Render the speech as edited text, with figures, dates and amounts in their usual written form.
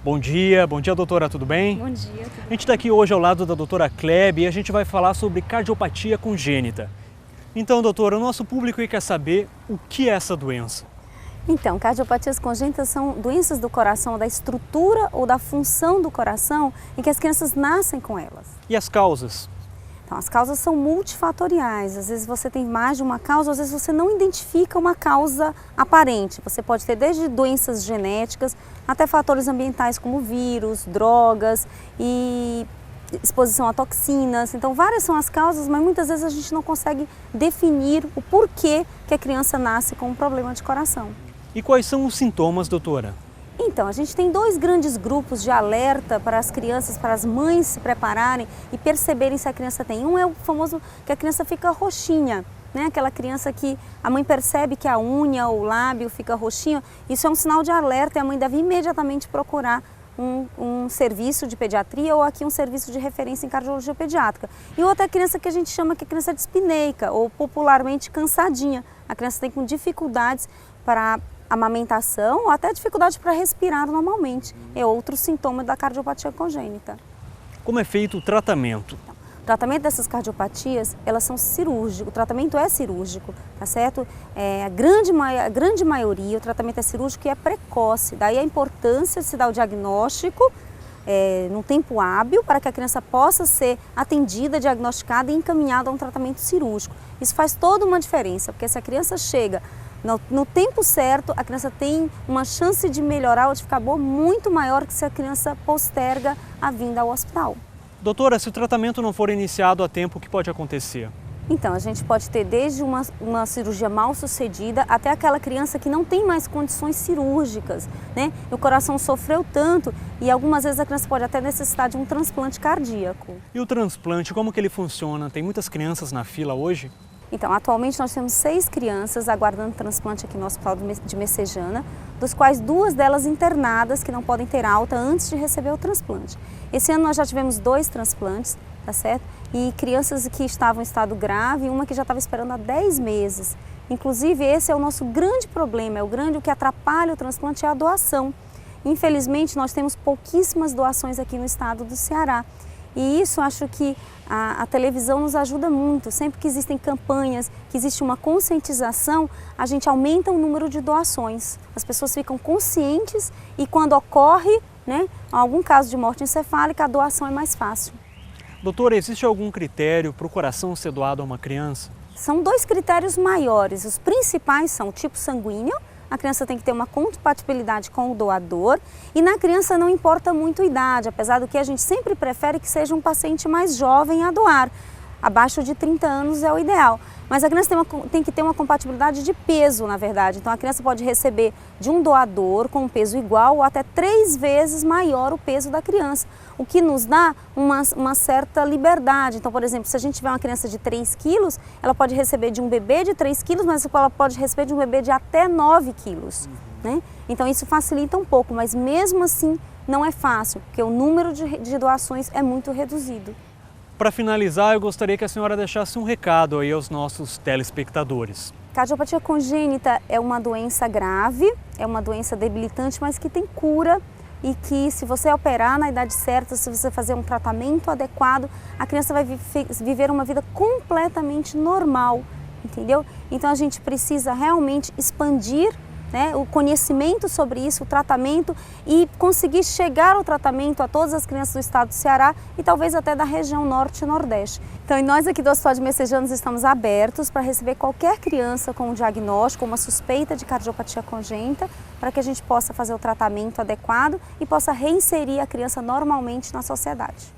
Bom dia doutora, tudo bem? Bom dia. A gente está aqui hoje ao lado da doutora Klebe e a gente vai falar sobre cardiopatia congênita. Então, doutora, o nosso público quer saber o que é essa doença. Então, cardiopatias congênitas são doenças do coração, da estrutura ou da função do coração em que as crianças nascem com elas. E as causas? Então, as causas são multifatoriais. Às vezes você tem mais de uma causa, às vezes você não identifica uma causa aparente. Você pode ter desde doenças genéticas até fatores ambientais como vírus, drogas e exposição a toxinas. Então, várias são as causas, mas muitas vezes a gente não consegue definir o porquê que a criança nasce com um problema de coração. E quais são os sintomas, doutora? Então, a gente tem dois grandes grupos de alerta para as crianças, para as mães se prepararem e perceberem se a criança tem. Um é o famoso que a criança fica roxinha, né? Aquela criança que a mãe percebe que a unha ou o lábio fica roxinho. Isso é um sinal de alerta e a mãe deve imediatamente procurar um serviço de pediatria ou aqui um serviço de referência em cardiologia pediátrica. E outra criança que a gente chama que é criança dispneica ou popularmente cansadinha. A criança tem com dificuldades para amamentação ou até dificuldade para respirar normalmente. É outro sintoma da cardiopatia congênita. Como é feito o tratamento? O tratamento dessas cardiopatias, elas são cirúrgicos, o tratamento é cirúrgico, tá certo? A grande maioria, o tratamento é cirúrgico e é precoce, daí a importância de se dar o diagnóstico num tempo hábil para que a criança possa ser atendida, diagnosticada e encaminhada a um tratamento cirúrgico. Isso faz toda uma diferença, porque se a criança chega no tempo certo, a criança tem uma chance de melhorar ou de ficar boa muito maior que se a criança posterga a vinda ao hospital. Doutora, se o tratamento não for iniciado a tempo, o que pode acontecer? Então, a gente pode ter desde uma cirurgia mal sucedida até aquela criança que não tem mais condições cirúrgicas, né? O coração sofreu tanto e algumas vezes a criança pode até necessitar de um transplante cardíaco. E o transplante, como que ele funciona? Tem muitas crianças na fila hoje? Então, atualmente nós temos 6 crianças aguardando transplante aqui no Hospital de Messejana, dos quais 2 delas internadas que não podem ter alta antes de receber o transplante. Esse ano nós já tivemos 2 transplantes, tá certo? E crianças que estavam em estado grave e uma que já estava esperando há 10 meses. Inclusive, esse é o nosso grande problema, o que atrapalha o transplante é a doação. Infelizmente, nós temos pouquíssimas doações aqui no estado do Ceará. E isso acho que a televisão nos ajuda muito. Sempre que existem campanhas, que existe uma conscientização, a gente aumenta o número de doações. As pessoas ficam conscientes e quando ocorre, né, algum caso de morte encefálica, a doação é mais fácil. Doutora, existe algum critério para o coração ser doado a uma criança? São 2 critérios maiores. Os principais são o tipo sanguíneo. A criança tem que ter uma compatibilidade com o doador e na criança não importa muito a idade, apesar do que a gente sempre prefere que seja um paciente mais jovem a doar. Abaixo de 30 anos é o ideal. Mas a criança tem que ter uma compatibilidade de peso, na verdade. Então a criança pode receber de um doador com um peso igual ou até 3 vezes maior o peso da criança, o que nos dá uma certa liberdade. Então, por exemplo, se a gente tiver uma criança de 3 quilos, ela pode receber de um bebê de 3 quilos, mas ela pode receber de um bebê de até 9 quilos. Né? Então isso facilita um pouco, mas mesmo assim não é fácil, porque o número de doações é muito reduzido. Para finalizar, eu gostaria que a senhora deixasse um recado aí aos nossos telespectadores. Cardiopatia congênita é uma doença grave, é uma doença debilitante, mas que tem cura e que se você operar na idade certa, se você fazer um tratamento adequado, a criança vai viver uma vida completamente normal, entendeu? Então a gente precisa realmente expandir, né, o conhecimento sobre isso, o tratamento e conseguir chegar ao tratamento a todas as crianças do estado do Ceará e talvez até da região norte e nordeste. Então nós aqui do Hospital de Messejana estamos abertos para receber qualquer criança com um diagnóstico, uma suspeita de cardiopatia congênita, para que a gente possa fazer o tratamento adequado e possa reinserir a criança normalmente na sociedade.